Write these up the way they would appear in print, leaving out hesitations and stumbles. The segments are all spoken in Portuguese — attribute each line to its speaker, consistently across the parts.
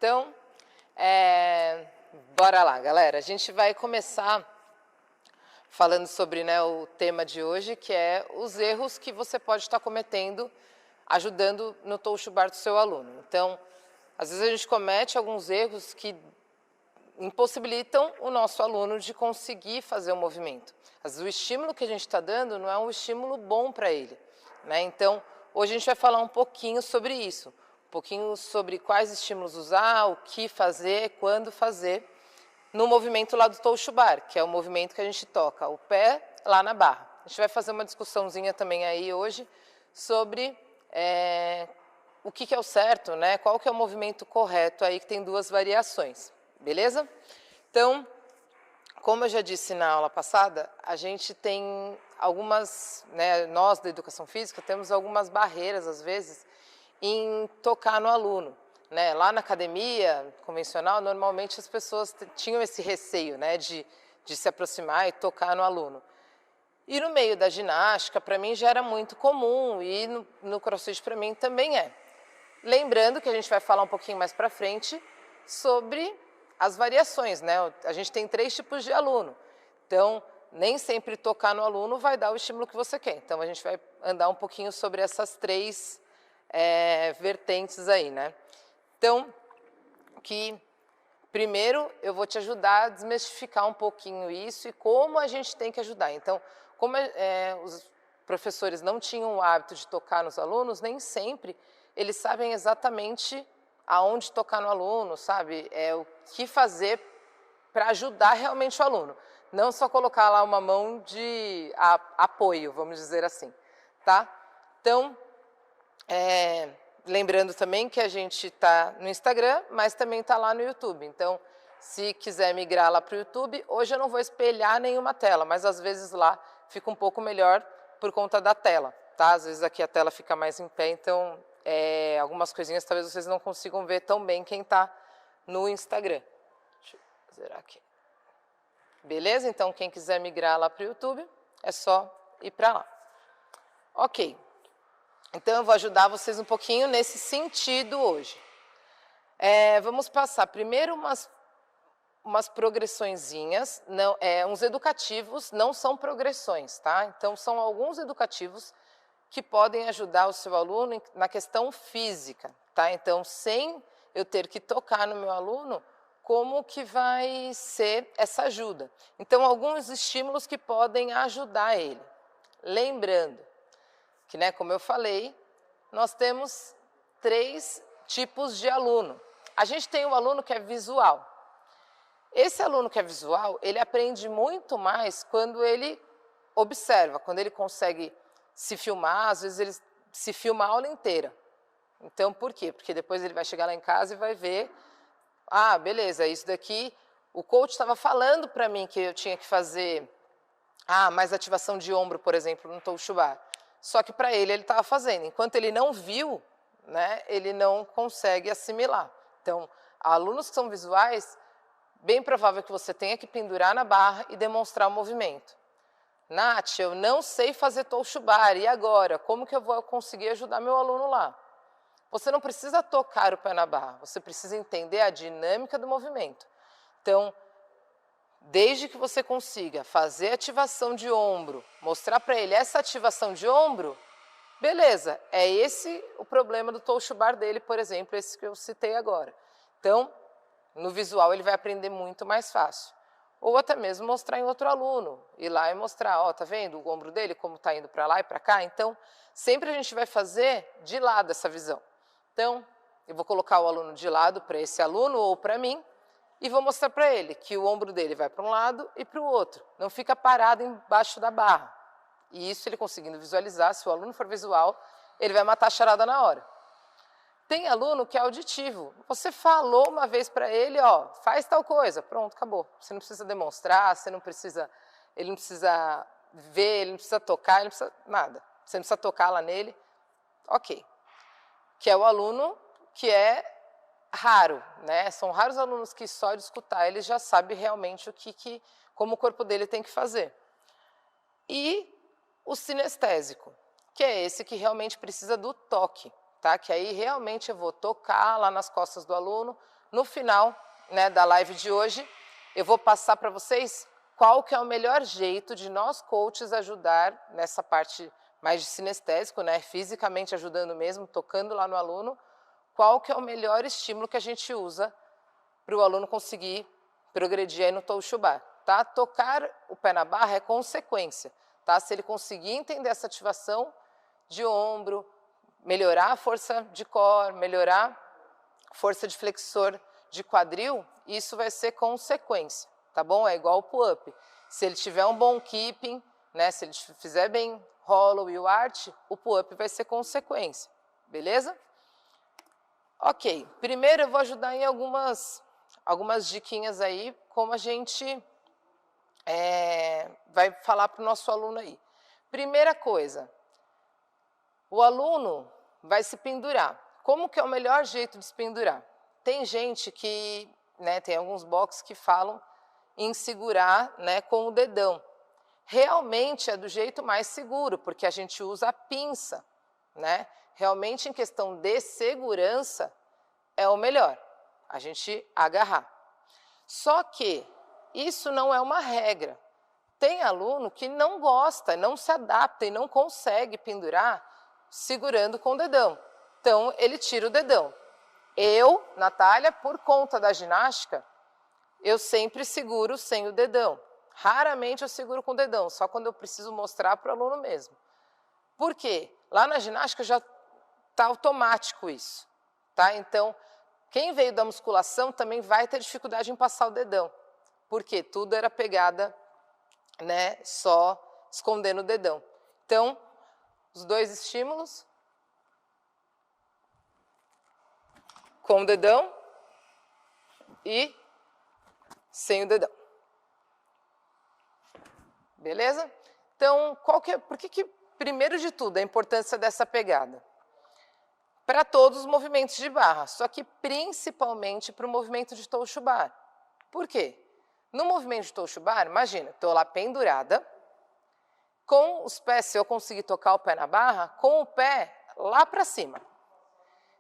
Speaker 1: Então, bora lá, galera. A gente vai começar falando sobre, né, o tema de hoje, que é os erros que você pode estar cometendo ajudando no touch bar do seu aluno. Então, às vezes a gente comete alguns erros que impossibilitam o nosso aluno de conseguir fazer o movimento. Às vezes o estímulo que a gente está dando não é um estímulo bom para ele, né? Então, hoje a gente vai falar um pouquinho sobre isso, um pouquinho sobre quais estímulos usar, o que fazer, quando fazer, no movimento lá do touch bar, que é o movimento que a gente toca o pé lá na barra. A gente vai fazer uma discussãozinha também aí hoje sobre o que é o certo, né? Qual que é o movimento correto aí, que tem duas variações, beleza? Então, como eu já disse na aula passada, a gente tem algumas, né, nós da educação física temos algumas barreiras às vezes em tocar no aluno, né? Lá na academia convencional, normalmente as pessoas tinham esse receio, né, de se aproximar e tocar no aluno. E no meio da ginástica, para mim já era muito comum, e no CrossFit para mim também é. Lembrando que a gente vai falar um pouquinho mais para frente sobre as variações, né? A gente tem 3 tipos de aluno, então nem sempre tocar no aluno vai dar o estímulo que você quer. Então a gente vai andar um pouquinho sobre essas 3 vertentes aí, né? Então, primeiro eu vou te ajudar a desmistificar um pouquinho isso e como a gente tem que ajudar. Então, como os professores não tinham o hábito de tocar nos alunos, nem sempre eles sabem exatamente aonde tocar no aluno, sabe? O que fazer para ajudar realmente o aluno. Não só colocar lá uma mão de apoio, vamos dizer assim, tá? Então, lembrando também que a gente está no Instagram, mas também está lá no YouTube. Então, se quiser migrar lá para o YouTube, hoje eu não vou espelhar nenhuma tela, mas às vezes lá fica um pouco melhor por conta da tela, tá? Às vezes aqui a tela fica mais em pé, então algumas coisinhas talvez vocês não consigam ver tão bem quem está no Instagram. Deixa eu zerar aqui. Beleza? Então, quem quiser migrar lá para o YouTube, é só ir para lá. Ok. Então, eu vou ajudar vocês um pouquinho nesse sentido hoje. Vamos passar primeiro umas progressõezinhas, uns educativos, não são progressões, tá? Então, são alguns educativos que podem ajudar o seu aluno na questão física, tá? Então, sem eu ter que tocar no meu aluno, como que vai ser essa ajuda? Então, alguns estímulos que podem ajudar ele. Lembrando que, né, como eu falei, nós temos 3 tipos de aluno. A gente tem um aluno que é visual. Esse aluno que é visual, ele aprende muito mais quando ele observa, quando ele consegue se filmar, às vezes ele se filma a aula inteira. Então, por quê? Porque depois ele vai chegar lá em casa e vai ver, beleza, isso daqui, o coach estava falando para mim que eu tinha que fazer mais ativação de ombro, por exemplo, no touch bar. Só que para ele estava fazendo. Enquanto ele não viu, né, ele não consegue assimilar. Então, alunos que são visuais, bem provável que você tenha que pendurar na barra e demonstrar o movimento. Nath, eu não sei fazer touch bar, e agora? Como que eu vou conseguir ajudar meu aluno lá? Você não precisa tocar o pé na barra, você precisa entender a dinâmica do movimento. Então, desde que você consiga fazer ativação de ombro, mostrar para ele essa ativação de ombro, beleza, é esse o problema do touch bar dele, por exemplo, esse que eu citei agora. Então, no visual ele vai aprender muito mais fácil. Ou até mesmo mostrar em outro aluno, ir lá e mostrar, tá vendo o ombro dele, como está indo para lá e para cá? Então, sempre a gente vai fazer de lado essa visão. Então, eu vou colocar o aluno de lado para esse aluno ou para mim, e vou mostrar para ele que o ombro dele vai para um lado e para o outro. Não fica parado embaixo da barra. E isso ele conseguindo visualizar, se o aluno for visual, ele vai matar a charada na hora. Tem aluno que é auditivo. Você falou uma vez para ele, faz tal coisa. Pronto, acabou. Você não precisa demonstrar, ele não precisa ver, ele não precisa tocar, ele não precisa nada. Você não precisa tocar lá nele. Ok. Que é o aluno que é raro, né? São raros alunos que só de escutar ele já sabe realmente como o corpo dele tem que fazer. E o sinestésico, que é esse que realmente precisa do toque, tá? Que aí realmente eu vou tocar lá nas costas do aluno, no final, né, da live de hoje, eu vou passar para vocês qual que é o melhor jeito de nós coaches ajudar nessa parte mais de sinestésico, né, fisicamente ajudando mesmo, tocando lá no aluno, qual que é o melhor estímulo que a gente usa para o aluno conseguir progredir aí no Toshubá, tá? Tocar o pé na barra é consequência, tá? Se ele conseguir entender essa ativação de ombro, melhorar a força de core, melhorar a força de flexor de quadril, isso vai ser consequência, tá bom? É igual o pull-up. Se ele tiver um bom keeping, né, se ele fizer bem hollow e o arch, o pull-up vai ser consequência, beleza? Ok, primeiro eu vou ajudar em algumas diquinhas aí, como a gente vai falar para o nosso aluno aí. Primeira coisa, o aluno vai se pendurar. Como que é o melhor jeito de se pendurar? Tem gente que, né, tem alguns boxes que falam em segurar, né, com o dedão. Realmente é do jeito mais seguro, porque a gente usa a pinça, né? Realmente em questão de segurança é o melhor, a gente agarrar. Só que isso não é uma regra. Tem aluno que não gosta, não se adapta e não consegue pendurar segurando com o dedão. Então, ele tira o dedão. Eu, Natália, por conta da ginástica, eu sempre seguro sem o dedão. Raramente eu seguro com o dedão, só quando eu preciso mostrar para o aluno mesmo. Por quê? Lá na ginástica já está automático isso, tá? Então, quem veio da musculação também vai ter dificuldade em passar o dedão, porque tudo era pegada, né, só escondendo o dedão. Então, os dois estímulos, com o dedão e sem o dedão. Beleza? Então, por que, primeiro de tudo, a importância dessa pegada? Para todos os movimentos de barra, só que principalmente para o movimento de Toshubá. Por quê? No movimento de Toshubá, imagina, estou lá pendurada, com os pés, se eu conseguir tocar o pé na barra, com o pé lá para cima.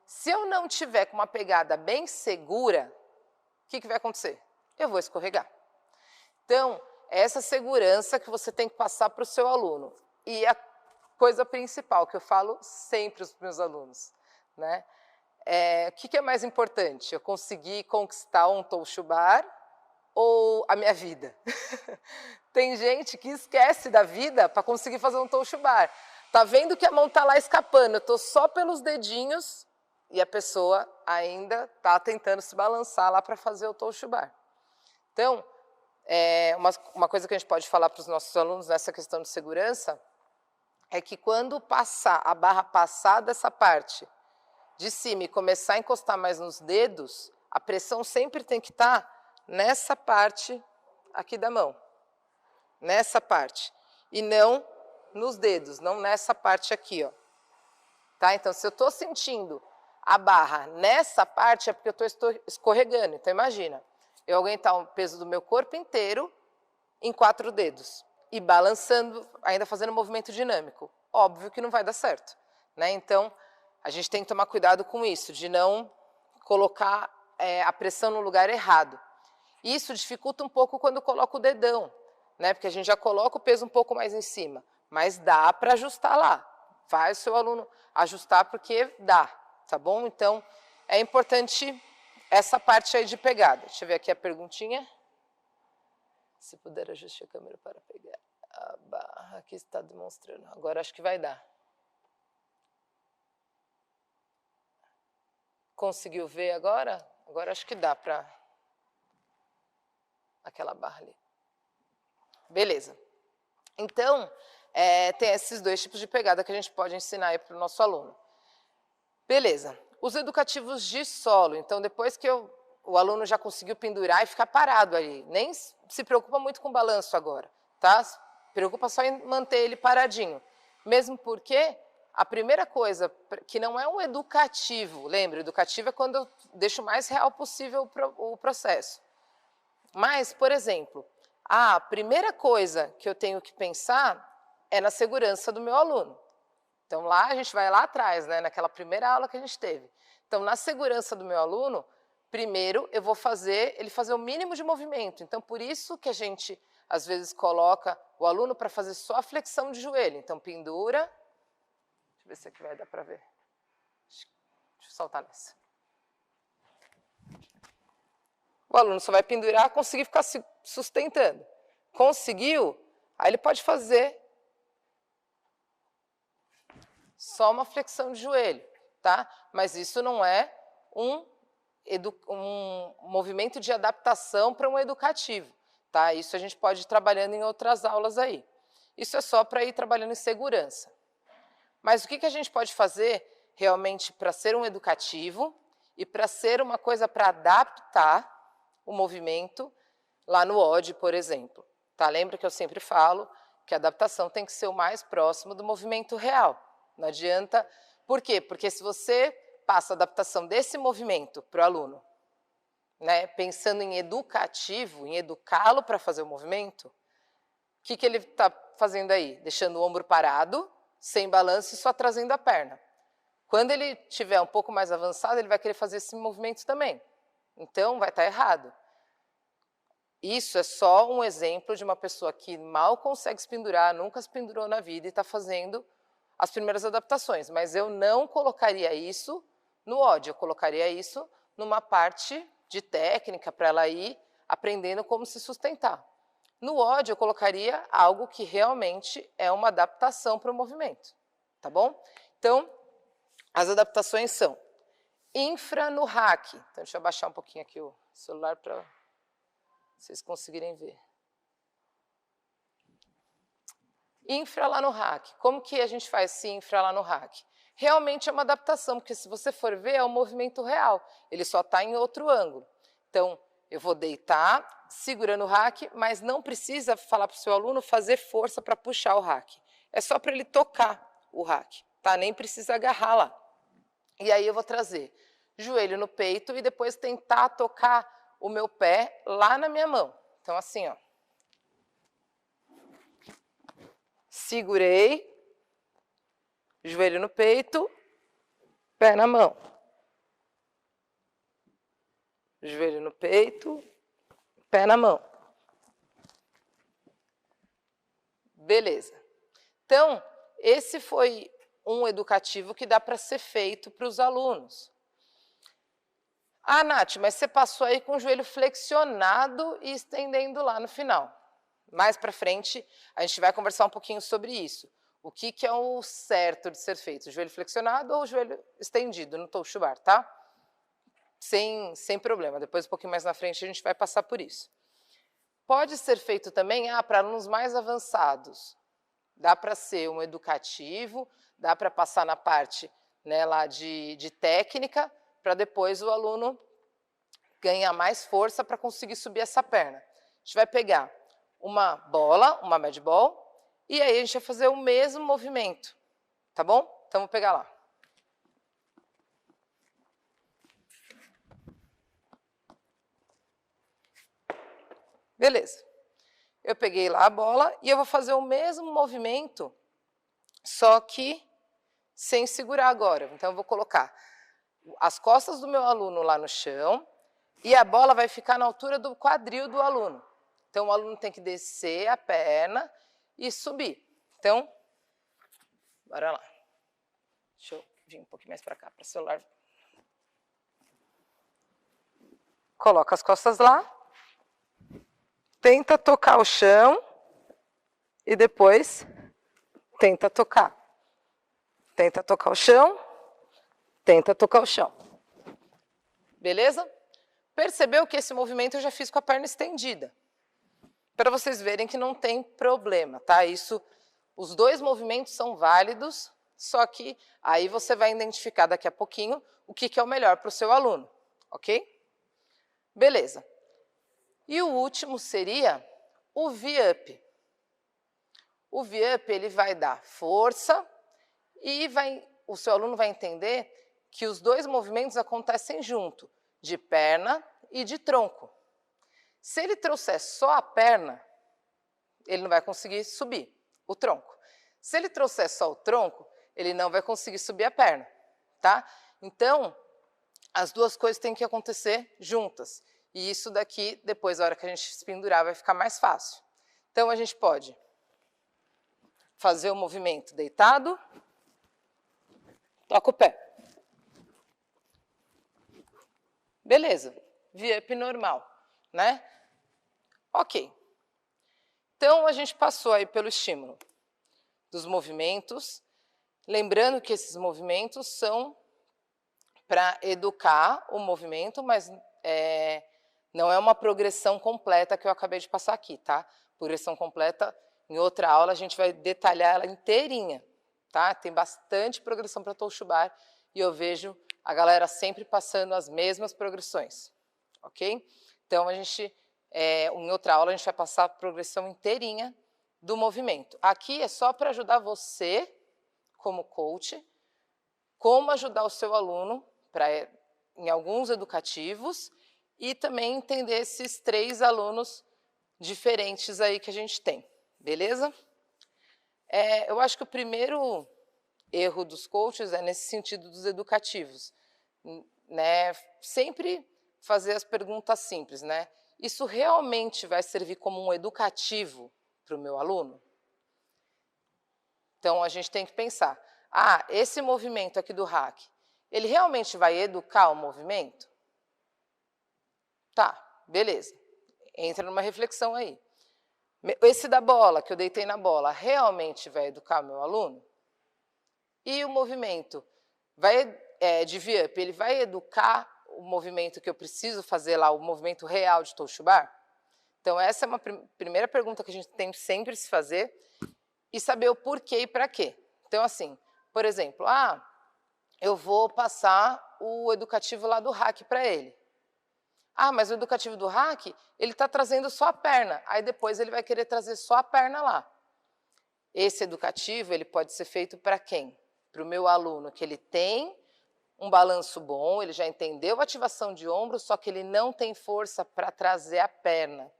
Speaker 1: Se eu não tiver com uma pegada bem segura, o que vai acontecer? Eu vou escorregar. Então, é essa segurança que você tem que passar para o seu aluno. E a coisa principal que eu falo sempre para os meus alunos, né? O que é mais importante? Eu conseguir conquistar um Toshubá ou a minha vida? Tem gente que esquece da vida para conseguir fazer um Toshubá. Tá vendo que a mão tá lá escapando, eu tô só pelos dedinhos e a pessoa ainda tá tentando se balançar lá para fazer o Toshubá. Então, uma coisa que a gente pode falar para os nossos alunos nessa questão de segurança é que quando a barra passar dessa parte de cima e começar a encostar mais nos dedos, a pressão sempre tem que estar nessa parte aqui da mão, nessa parte, e não nos dedos, não nessa parte aqui, ó. Tá? Então, se eu estou sentindo a barra nessa parte, é porque eu estou escorregando. Então, imagina, eu aguentar o peso do meu corpo inteiro em 4 dedos e balançando, ainda fazendo um movimento dinâmico. Óbvio que não vai dar certo, né? Então, a gente tem que tomar cuidado com isso, de não colocar a pressão no lugar errado. Isso dificulta um pouco quando coloca o dedão, né? Porque a gente já coloca o peso um pouco mais em cima, mas dá para ajustar lá. Vai o seu aluno ajustar porque dá, tá bom? Então, é importante essa parte aí de pegada. Deixa eu ver aqui a perguntinha. Se puder, ajuste a câmera para pegar a barra que está demonstrando. Agora acho que vai dar. Conseguiu ver agora? Agora acho que dá para aquela barra ali. Beleza. Então, tem esses dois tipos de pegada que a gente pode ensinar aí para o nosso aluno. Beleza. Os educativos de solo. Então, depois que o aluno já conseguiu pendurar e ficar parado ali, nem se preocupa muito com o balanço agora, tá? Se preocupa só em manter ele paradinho. Mesmo porque a primeira coisa, que não é um educativo, lembra, educativo é quando eu deixo o mais real possível o processo. Mas, por exemplo, a primeira coisa que eu tenho que pensar é na segurança do meu aluno. Então, lá a gente vai lá atrás, né, naquela primeira aula que a gente teve. Então, na segurança do meu aluno, primeiro eu vou fazer ele fazer o mínimo de movimento. Então, por isso que a gente, às vezes, coloca o aluno para fazer só a flexão de joelho. Então, pendura. Deixa eu ver se aqui vai dar para ver. Deixa eu saltar nessa. O aluno só vai pendurar, conseguir ficar se sustentando. Conseguiu? Aí ele pode fazer só uma flexão de joelho, tá? Mas isso não é um movimento de adaptação para um educativo, tá? Isso a gente pode ir trabalhando em outras aulas aí. Isso é só para ir trabalhando em segurança. Mas o que a gente pode fazer realmente para ser um educativo e para ser uma coisa para adaptar o movimento lá no OD, por exemplo? Tá? Lembra que eu sempre falo que a adaptação tem que ser o mais próximo do movimento real. Não adianta. Por quê? Porque se você passa a adaptação desse movimento para o aluno, né, pensando em educativo, em educá-lo para fazer o movimento, o que ele está fazendo aí? Deixando o ombro parado, sem balanço e só trazendo a perna. Quando ele estiver um pouco mais avançado, ele vai querer fazer esse movimento também. Então, vai estar errado. Isso é só um exemplo de uma pessoa que mal consegue se pendurar, nunca se pendurou na vida e está fazendo as primeiras adaptações. Mas eu não colocaria isso no OD, eu colocaria isso numa parte de técnica para ela ir aprendendo como se sustentar. No OD, eu colocaria algo que realmente é uma adaptação para o movimento, tá bom? Então, as adaptações são infra no hack. Então, deixa eu abaixar um pouquinho aqui o celular para vocês conseguirem ver. Infra lá no hack. Como que a gente faz esse infra lá no hack? Realmente é uma adaptação, porque se você for ver, é um movimento real. Ele só está em outro ângulo. Então, eu vou deitar, segurando o hack, mas não precisa falar para o seu aluno fazer força para puxar o hack. É só para ele tocar o hack, tá? Nem precisa agarrar lá. E aí eu vou trazer joelho no peito e depois tentar tocar o meu pé lá na minha mão. Então, assim, ó. Segurei, joelho no peito, pé na mão. Joelho no peito, pé na mão. Beleza. Então, esse foi um educativo que dá para ser feito para os alunos. Ah, Nath, mas você passou aí com o joelho flexionado e estendendo lá no final. Mais para frente, a gente vai conversar um pouquinho sobre isso. O que é o certo de ser feito? O joelho flexionado ou o joelho estendido no touch bar, tá? Sem problema. Depois, um pouquinho mais na frente, a gente vai passar por isso. Pode ser feito também para alunos mais avançados. Dá para ser um educativo, dá para passar na parte, né, lá de técnica, para depois o aluno ganhar mais força para conseguir subir essa perna. A gente vai pegar uma bola, uma med ball, e aí a gente vai fazer o mesmo movimento, tá bom? Então, vou pegar lá. Beleza. Eu peguei lá a bola e eu vou fazer o mesmo movimento, só que sem segurar agora. Então, eu vou colocar as costas do meu aluno lá no chão e a bola vai ficar na altura do quadril do aluno. Então, o aluno tem que descer a perna e subir. Então, bora lá. Deixa eu vir um pouquinho mais para cá, para o celular. Coloca as costas lá. Tenta tocar o chão e depois tenta tocar. Tenta tocar o chão, tenta tocar o chão. Beleza? Percebeu que esse movimento eu já fiz com a perna estendida. Para vocês verem que não tem problema, tá? Isso, os dois movimentos são válidos, só que aí você vai identificar daqui a pouquinho o que é o melhor para o seu aluno, ok? Beleza. E o último seria o V-up. O V-up, ele vai dar força e o seu aluno vai entender que os dois movimentos acontecem junto, de perna e de tronco. Se ele trouxer só a perna, ele não vai conseguir subir o tronco. Se ele trouxer só o tronco, ele não vai conseguir subir a perna, tá? Então, as duas coisas têm que acontecer juntas. E isso daqui, depois, na hora que a gente se pendurar, vai ficar mais fácil. Então, a gente pode fazer o movimento deitado, toca o pé. Beleza, V-up normal, né? Ok. Então, a gente passou aí pelo estímulo dos movimentos, lembrando que esses movimentos são para educar o movimento, mas não é uma progressão completa que eu acabei de passar aqui, tá? Progressão completa, em outra aula a gente vai detalhar ela inteirinha, tá? Tem bastante progressão para Touch Bar e eu vejo a galera sempre passando as mesmas progressões, ok? Então, em outra aula a gente vai passar a progressão inteirinha do movimento. Aqui é só para ajudar você, como coach, como ajudar o seu aluno em alguns educativos e também entender esses 3 alunos diferentes aí que a gente tem, beleza? Eu acho que o primeiro erro dos coaches é nesse sentido dos educativos, né? Sempre fazer as perguntas simples, né? Isso realmente vai servir como um educativo para o meu aluno? Então, a gente tem que pensar, esse movimento aqui do hack, ele realmente vai educar o movimento? Tá, beleza. Entra numa reflexão aí. Esse da bola, que eu deitei na bola, realmente vai educar o meu aluno? E o movimento de V-up, ele vai educar o movimento que eu preciso fazer lá, o movimento real de Touch Bar? Então, essa é uma primeira pergunta que a gente tem que sempre se fazer e saber o porquê e para quê. Então, assim, por exemplo, eu vou passar o educativo lá do hack para ele. Mas o educativo do hack, ele está trazendo só a perna, aí depois ele vai querer trazer só a perna lá. Esse educativo, ele pode ser feito para quem? Para o meu aluno, que ele tem um balanço bom, ele já entendeu a ativação de ombro, só que ele não tem força para trazer a perna.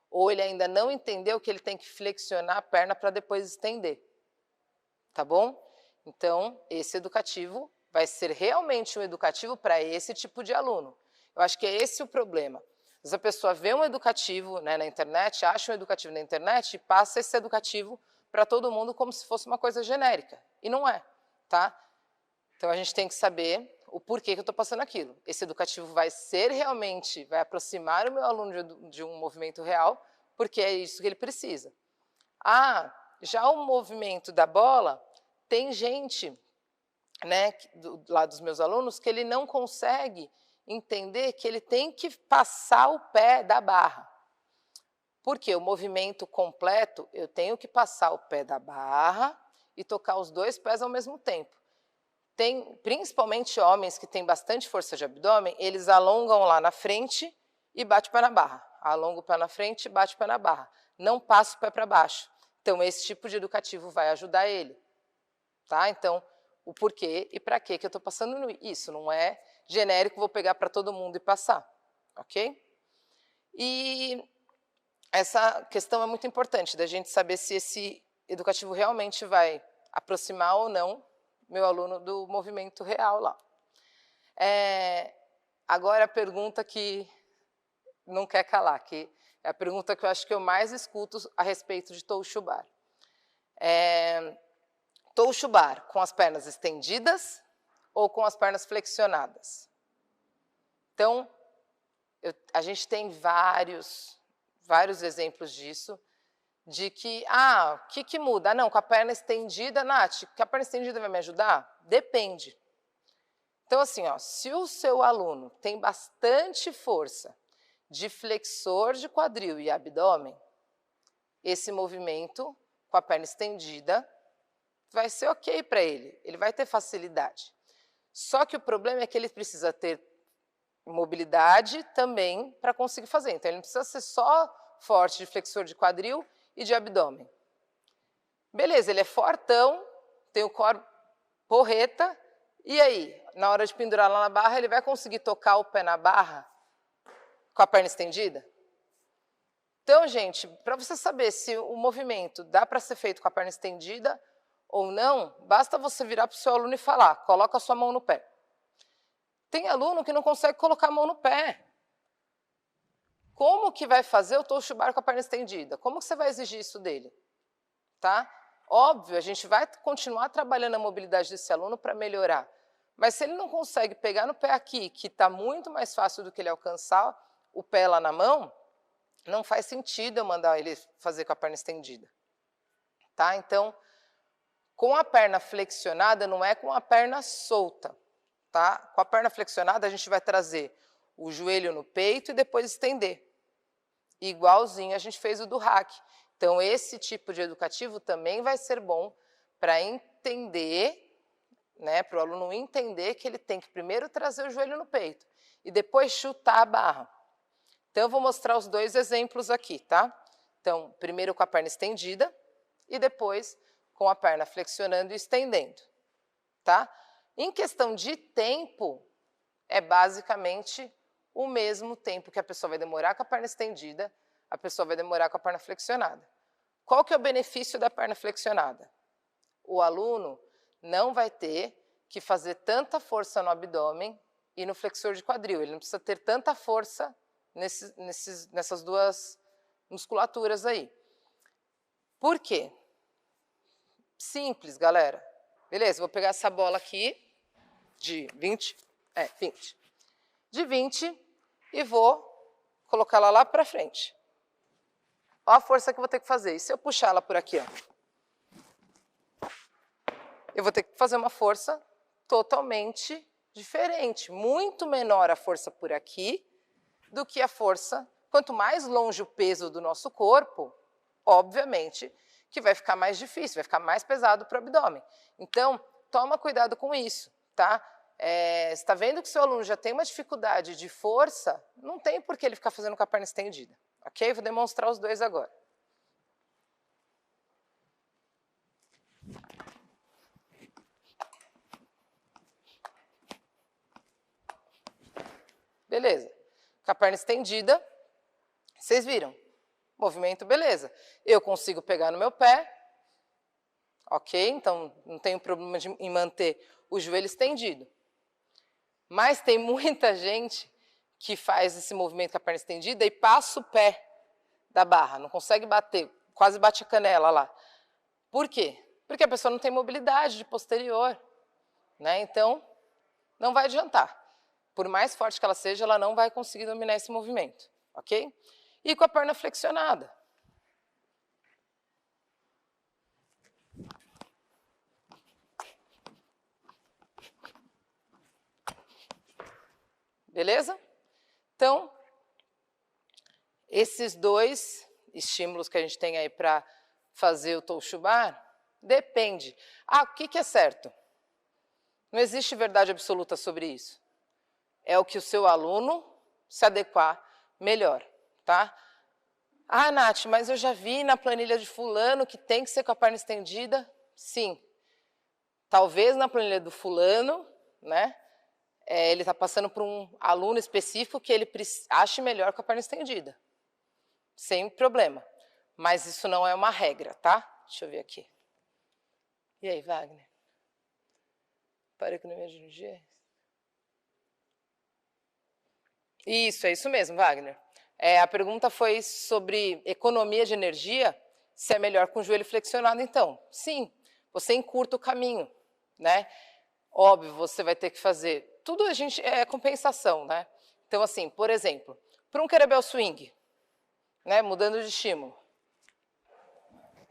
Speaker 1: Ou ele ainda não entendeu que ele tem que flexionar a perna para depois estender. Tá bom? Então, esse educativo vai ser realmente um educativo para esse tipo de aluno. Eu acho que é esse o problema. Mas a pessoa vê um educativo, né, na internet, acha um educativo na internet e passa esse educativo para todo mundo como se fosse uma coisa genérica. E não é, tá? Então, a gente tem que saber o porquê que eu estou passando aquilo. Esse educativo vai aproximar o meu aluno de um movimento real, porque é isso que ele precisa. Já o movimento da bola, tem gente, né, lá dos meus alunos, que ele não consegue entender que ele tem que passar o pé da barra. Porque o movimento completo, eu tenho que passar o pé da barra e tocar os 2 pés ao mesmo tempo. Principalmente homens que têm bastante força de abdômen, eles alongam lá na frente e bate o pé na barra. Alonga o pé na frente e bate o pé na barra. Não passa o pé para baixo. Então, esse tipo de educativo vai ajudar ele. Tá? Então, o porquê e para que eu estou passando isso. Não é genérico, vou pegar para todo mundo e passar. Ok? E essa questão é muito importante, da gente saber se esse educativo realmente vai aproximar ou não meu aluno do movimento real lá. Agora a pergunta que não quer calar, que é a pergunta que eu acho que eu mais escuto a respeito de Touch Bar. Touch Bar com as pernas estendidas ou com as pernas flexionadas? Então, a gente tem vários exemplos disso, de que, o que muda? Não, com a perna estendida, Nath, que a perna estendida vai me ajudar? Depende. Então, assim, se o seu aluno tem bastante força de flexor de quadril e abdômen, esse movimento com a perna estendida vai ser ok para ele, ele vai ter facilidade. Só que o problema é que ele precisa ter mobilidade também para conseguir fazer. Então, ele não precisa ser só forte de flexor de quadril e de abdômen. Beleza, ele é fortão, tem o core porreta, e aí, na hora de pendurar lá na barra, ele vai conseguir tocar o pé na barra com a perna estendida? Então, gente, para você saber se o movimento dá para ser feito com a perna estendida ou não, basta você virar para o seu aluno e falar, coloca a sua mão no pé. Tem aluno que não consegue colocar a mão no pé. Como que vai fazer o Toshubar com a perna estendida? Como que você vai exigir isso dele? Tá? Óbvio, a gente vai continuar trabalhando a mobilidade desse aluno para melhorar. Mas se ele não consegue pegar no pé aqui, que está muito mais fácil do que ele alcançar o pé lá na mão, não faz sentido eu mandar ele fazer com a perna estendida. Tá? Então, com a perna flexionada, não é com a perna solta. Tá? Com a perna flexionada, a gente vai trazer o joelho no peito e depois estender. Igualzinho a gente fez o do hack. Então, esse tipo de educativo também vai ser bom para entender, né, para o aluno entender que ele tem que primeiro trazer o joelho no peito e depois chutar a barra. Então, eu vou mostrar os dois exemplos aqui, tá? Então, primeiro com a perna estendida e depois com a perna flexionando e estendendo, tá? Em questão de tempo, é basicamente o mesmo tempo que a pessoa vai demorar com a perna estendida, a pessoa vai demorar com a perna flexionada. Qual que é o benefício da perna flexionada? O aluno não vai ter que fazer tanta força no abdômen e no flexor de quadril. Ele não precisa ter tanta força nessas duas musculaturas aí. Por quê? Simples, galera. Beleza, vou pegar essa bola aqui de 20, de 20 e vou colocá-la lá para frente. Olha a força que eu vou ter que fazer. E se eu puxar ela por aqui, ó, eu vou ter que fazer uma força totalmente diferente. Muito menor a força por aqui do que a força. Quanto mais longe o peso do nosso corpo, obviamente que vai ficar mais difícil, vai ficar mais pesado para o abdômen. Então, toma cuidado com isso, tá? Você está vendo que seu aluno já tem uma dificuldade de força, não tem por que ele ficar fazendo com a perna estendida. Ok? Vou demonstrar os dois agora. Beleza. Com a perna estendida, vocês viram? Movimento, beleza. Eu consigo pegar no meu pé, ok? Então, não tenho problema em manter o joelho estendido. Mas tem muita gente que faz esse movimento com a perna estendida e passa o pé da barra, não consegue bater, quase bate a canela lá. Por quê? Porque a pessoa não tem mobilidade de posterior, né? Então, não vai adiantar. Por mais forte que ela seja, ela não vai conseguir dominar esse movimento, ok? E com a perna flexionada. Beleza? Então, esses dois estímulos que a gente tem aí para fazer o Toshubar, depende. Ah, o que é certo? Não existe verdade absoluta sobre isso. É o que o seu aluno se adequar melhor, tá? Ah, Nath, mas eu já vi na planilha de fulano que tem que ser com a perna estendida. Sim. Talvez na planilha do fulano, né? Ele está passando por um aluno específico que ele ache melhor com a perna estendida. Sem problema. Mas isso não é uma regra, tá? Deixa eu ver aqui. E aí, Wagner? Para a economia de energia? Isso, é isso mesmo, Wagner. A pergunta foi sobre economia de energia, se é melhor com o joelho flexionado, então. Sim, você encurta o caminho, né? Óbvio, você vai ter que fazer... Tudo a gente é compensação, né? Então, assim, por exemplo, para um kettlebell swing, né, mudando de estímulo.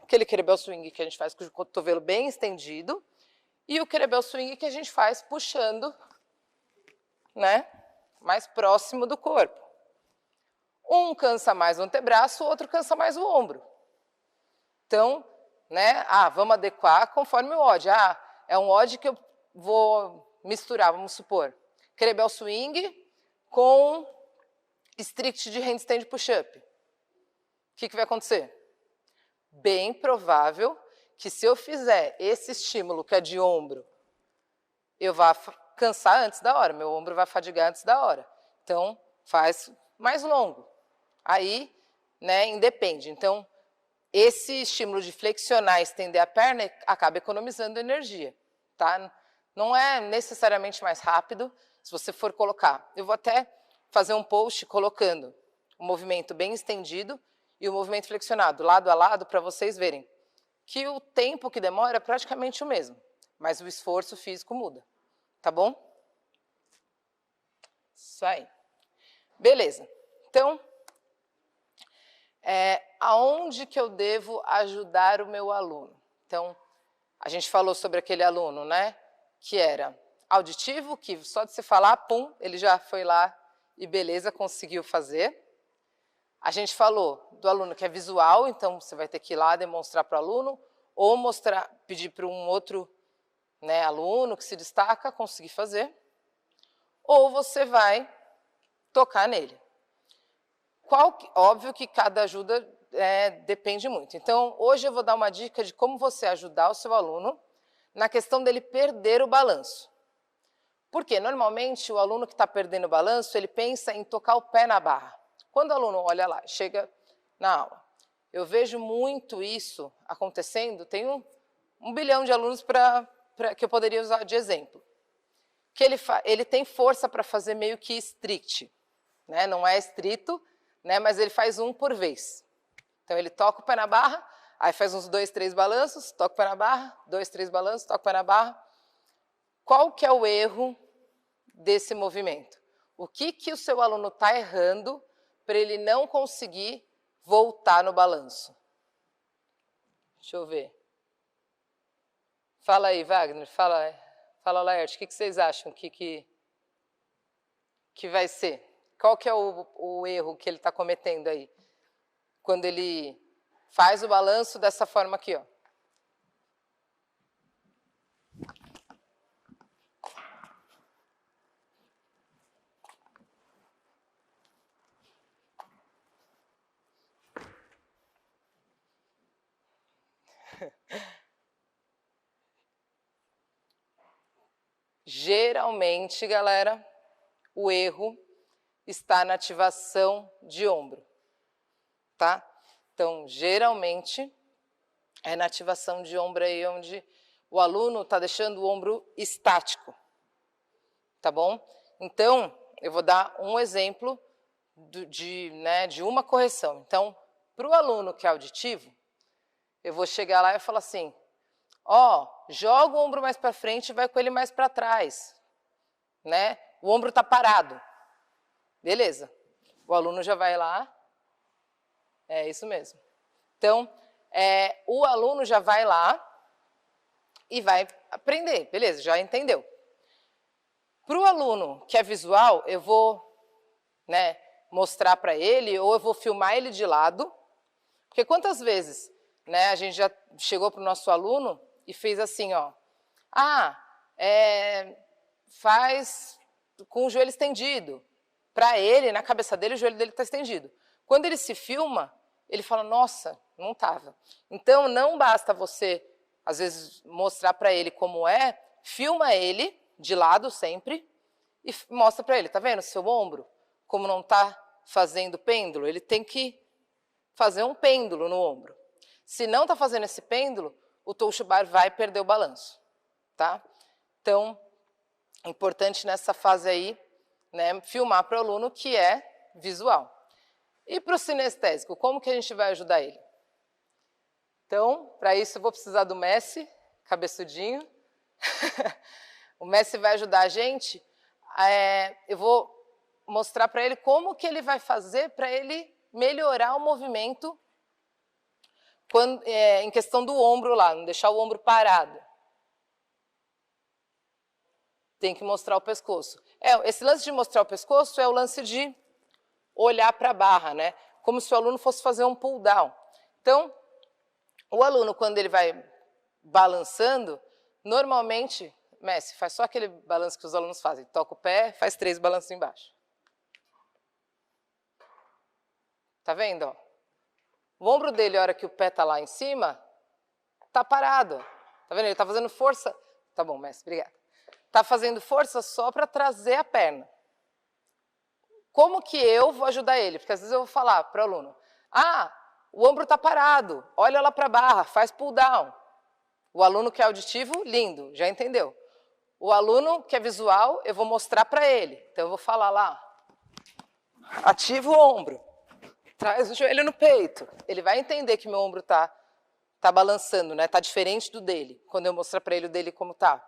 Speaker 1: Aquele kettlebell swing que a gente faz com o cotovelo bem estendido e o kettlebell swing que a gente faz puxando, né, mais próximo do corpo. Um cansa mais o antebraço, o outro cansa mais o ombro. Então, né, vamos adequar conforme o odd. É um odd que eu vou misturar, vamos supor, kettlebell swing com strict de handstand push-up. O que vai acontecer? Bem provável que se eu fizer esse estímulo que é de ombro, eu vá cansar antes da hora, meu ombro vai fadigar antes da hora. Então, faz mais longo. Aí, né, independe. Então, esse estímulo de flexionar e estender a perna acaba economizando energia, tá? Não é necessariamente mais rápido, Se você for colocar, eu vou até fazer um post colocando o movimento bem estendido e o movimento flexionado, lado a lado, para vocês verem que o tempo que demora é praticamente o mesmo, mas o esforço físico muda, tá bom? Isso aí. Beleza. Então, aonde que eu devo ajudar o meu aluno? Então, a gente falou sobre aquele aluno, né, que era auditivo, que só de se falar, pum, ele já foi lá e beleza, conseguiu fazer. A gente falou do aluno que é visual, então você vai ter que ir lá demonstrar para o aluno, ou pedir para um outro, né, aluno que se destaca conseguir fazer, ou você vai tocar nele. Óbvio que cada ajuda depende muito. Então, hoje eu vou dar uma dica de como você ajudar o seu aluno na questão dele perder o balanço. Porque, normalmente, o aluno que está perdendo o balanço, ele pensa em tocar o pé na barra. Quando o aluno olha lá, chega na aula, eu vejo muito isso acontecendo, tem um bilhão de alunos que eu poderia usar de exemplo. Que ele tem força para fazer meio que strict, né? Não é estrito, né? Mas ele faz um por vez. Então, ele toca o pé na barra, aí faz uns 2, 3 balanços, toca o pé na barra, 2, 3 balanços, toca o pé na barra. Qual que é o erro desse movimento? O que o seu aluno está errando para ele não conseguir voltar no balanço? Deixa eu ver. Fala aí, Wagner, fala Laerte, o que vocês acham que vai ser? Qual que é o erro que ele está cometendo aí? Quando ele faz o balanço dessa forma aqui, ó. Geralmente, galera, o erro está na ativação de ombro, tá? Então, geralmente, é na ativação de ombro aí onde o aluno está deixando o ombro estático, tá bom? Então, eu vou dar um exemplo de uma correção. Então, para o aluno que é auditivo, eu vou chegar lá e falar assim, joga o ombro mais para frente e vai com ele mais para trás, né? O ombro está parado. Beleza. O aluno já vai lá. É isso mesmo. Então, o aluno já vai lá e vai aprender. Beleza, já entendeu. Para o aluno que é visual, eu vou, né, mostrar para ele ou eu vou filmar ele de lado. Porque quantas vezes, né, a gente já chegou para o nosso aluno e fez assim, ó. Faz com o joelho estendido. Para ele, na cabeça dele, o joelho dele está estendido. Quando ele se filma, ele fala, nossa, não estava. Então, não basta você, às vezes, mostrar para ele como é, filma ele, de lado sempre, e mostra para ele, tá vendo seu ombro? Como não está fazendo pêndulo, ele tem que fazer um pêndulo no ombro. Se não está fazendo esse pêndulo, o touch bar vai perder o balanço, tá? Então, é importante nessa fase aí, né, filmar para o aluno que é visual. E para o sinestésico, como que a gente vai ajudar ele? Então, para isso eu vou precisar do Messi, cabeçudinho. O Messi vai ajudar a gente. Eu vou mostrar para ele como que ele vai fazer para ele melhorar o movimento em questão do ombro lá, não deixar o ombro parado. Tem que mostrar o pescoço. Esse lance de mostrar o pescoço é o lance de olhar para a barra, né? Como se o aluno fosse fazer um pull down. Então, o aluno, quando ele vai balançando, normalmente, Messi, faz só aquele balanço que os alunos fazem. Toca o pé, faz 3 balanços embaixo. Tá vendo? Ó? O ombro dele, a hora que o pé tá lá em cima, tá parado. Tá vendo? Ele tá fazendo força. Tá bom, Messi, obrigada. Tá fazendo força só para trazer a perna. Como que eu vou ajudar ele? Porque às vezes eu vou falar para o aluno, o ombro está parado, olha lá para a barra, faz pull down. O aluno que é auditivo, lindo, já entendeu. O aluno que é visual, eu vou mostrar para ele. Então, eu vou falar lá, ativa o ombro, traz o joelho no peito. Ele vai entender que meu ombro tá balançando, né? Tá diferente do dele, quando eu mostrar para ele o dele como tá.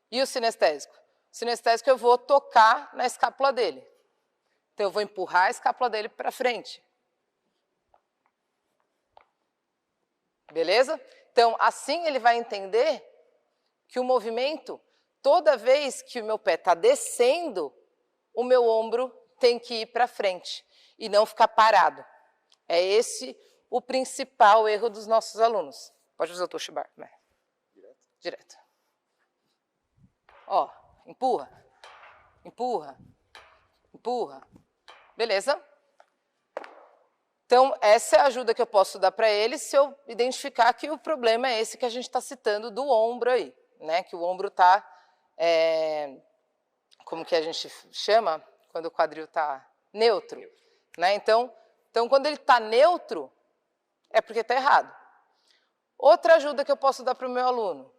Speaker 1: E o sinestésico? O sinestésico eu vou tocar na escápula dele. Então, eu vou empurrar a escápula dele para frente. Beleza? Então, assim ele vai entender que o movimento, toda vez que o meu pé está descendo, o meu ombro tem que ir para frente e não ficar parado. É esse o principal erro dos nossos alunos. Pode usar o Toshibar, né? Direto. Ó, empurra, empurra, empurra. Beleza? Então, essa é a ajuda que eu posso dar para ele se eu identificar que o problema é esse que a gente está citando do ombro aí, né? Que o ombro está, como que a gente chama? Quando o quadril está neutro, né? Então, quando ele está neutro, é porque está errado. Outra ajuda que eu posso dar para o meu aluno,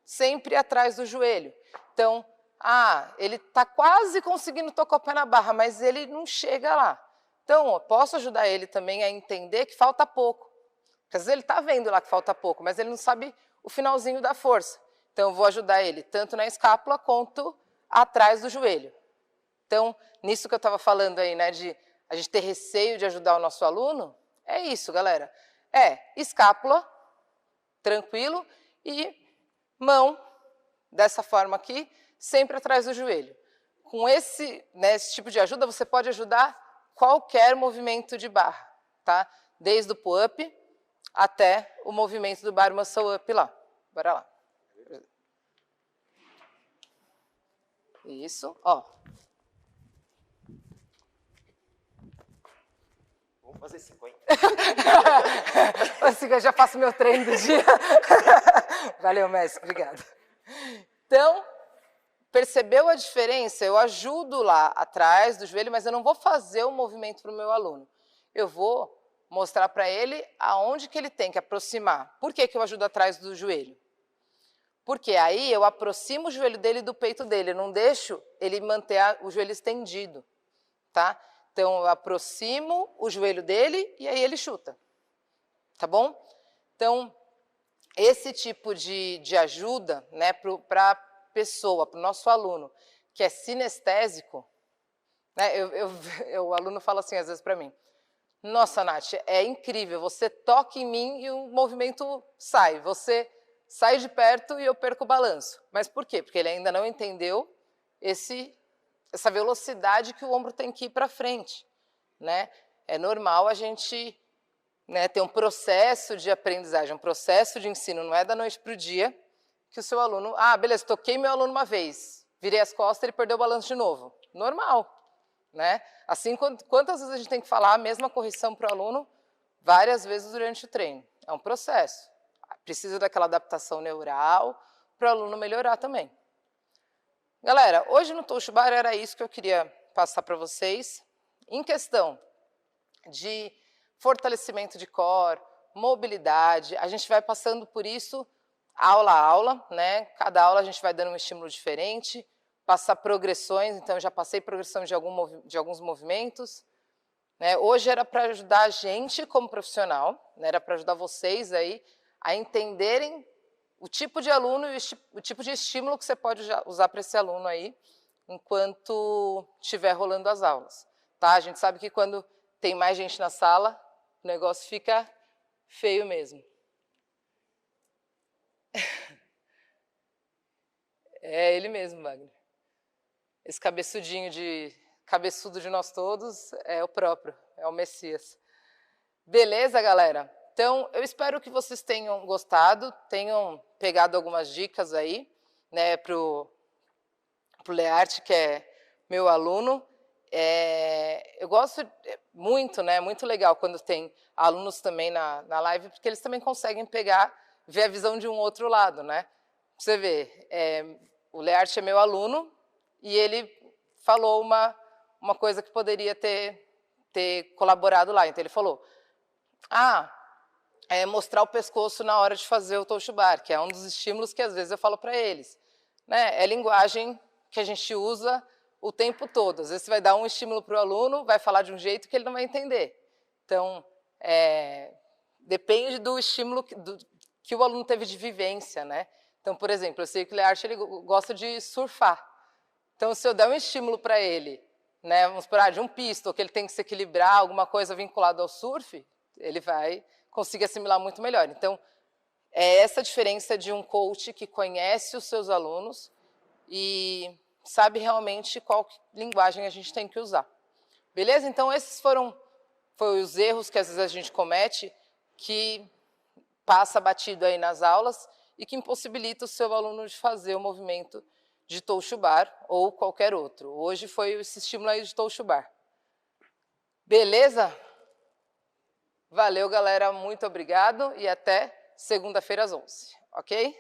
Speaker 1: sempre atrás do joelho. Então, ele está quase conseguindo tocar o pé na barra, mas ele não chega lá. Então, eu posso ajudar ele também a entender que falta pouco. Porque às vezes ele está vendo lá que falta pouco, mas ele não sabe o finalzinho da força. Então, eu vou ajudar ele tanto na escápula quanto atrás do joelho. Então, nisso que eu estava falando aí, né, de a gente ter receio de ajudar o nosso aluno, é isso, galera. Escápula, tranquilo, e mão, dessa forma aqui, sempre atrás do joelho. Com esse tipo de ajuda, você pode ajudar qualquer movimento de barra, tá? Desde o pull-up até o movimento do bar muscle up lá. Bora lá. Isso, ó.
Speaker 2: Vamos fazer 50.
Speaker 1: Assim que eu já faço meu treino do dia. Valeu, mestre, obrigado. Então, percebeu a diferença? Eu ajudo lá atrás do joelho, mas eu não vou fazer o movimento para o meu aluno. Eu vou mostrar para ele aonde que ele tem que aproximar. Por que que eu ajudo atrás do joelho? Porque aí eu aproximo o joelho dele do peito dele, eu não deixo ele manter o joelho estendido, tá? Então, eu aproximo o joelho dele e aí ele chuta, tá bom? Então, esse tipo de ajuda, né, para a pessoa, para o nosso aluno, que é sinestésico, né, o aluno fala assim às vezes para mim, nossa, Nath, é incrível, você toca em mim e o movimento sai, você sai de perto e eu perco o balanço. Mas por quê? Porque ele ainda não entendeu essa velocidade que o ombro tem que ir para frente, né? É normal a gente, né, ter um processo de aprendizagem, um processo de ensino, não é da noite para o dia que o seu aluno, beleza, toquei meu aluno uma vez, virei as costas, ele perdeu o balanço de novo. Normal, né? Assim, quantas vezes a gente tem que falar a mesma correção para o aluno várias vezes durante o treino? É um processo. Precisa daquela adaptação neural para o aluno melhorar também. Galera, hoje no Toshibar era isso que eu queria passar para vocês. Em questão de fortalecimento de core, mobilidade, a gente vai passando por isso aula a aula, né? Cada aula a gente vai dando um estímulo diferente, passar progressões, então eu já passei progressão de alguns movimentos. Né? Hoje era para ajudar a gente como profissional, né? Era para ajudar vocês aí a entenderem o tipo de aluno e o tipo de estímulo que você pode usar para esse aluno aí, enquanto estiver rolando as aulas. Tá? A gente sabe que quando tem mais gente na sala, o negócio fica feio mesmo. É ele mesmo, Wagner. Esse cabeçudo de nós todos é o próprio, é o Messias. Beleza, galera? Então, eu espero que vocês tenham gostado, tenham pegado algumas dicas aí, né, pro Learte, que é meu aluno. Eu gosto muito, né, muito legal quando tem alunos também na live, porque eles também conseguem ver a visão de um outro lado, né? Você vê, o Learte é meu aluno e ele falou uma coisa que poderia ter colaborado lá. Então, ele falou, mostrar o pescoço na hora de fazer o Toshibar, que é um dos estímulos que às vezes eu falo para eles. né, é linguagem que a gente usa o tempo todo. Às vezes você vai dar um estímulo para o aluno, vai falar de um jeito que ele não vai entender. Então, depende do estímulo que o aluno teve de vivência, né? Então, por exemplo, eu sei que o Learte ele gosta de surfar. Então, se eu der um estímulo para ele, né, vamos supor, de um pistol, que ele tem que se equilibrar, alguma coisa vinculada ao surf, ele vai conseguir assimilar muito melhor. Então, é essa a diferença de um coach que conhece os seus alunos e sabe realmente qual linguagem a gente tem que usar. Beleza? Então, esses foram os erros que às vezes a gente comete, que passa batido aí nas aulas e que impossibilita o seu aluno de fazer o movimento de Touch-Bar ou qualquer outro. Hoje foi esse estímulo aí de Touch-Bar. Beleza? Valeu, galera. Muito obrigado e até segunda-feira às 11, ok?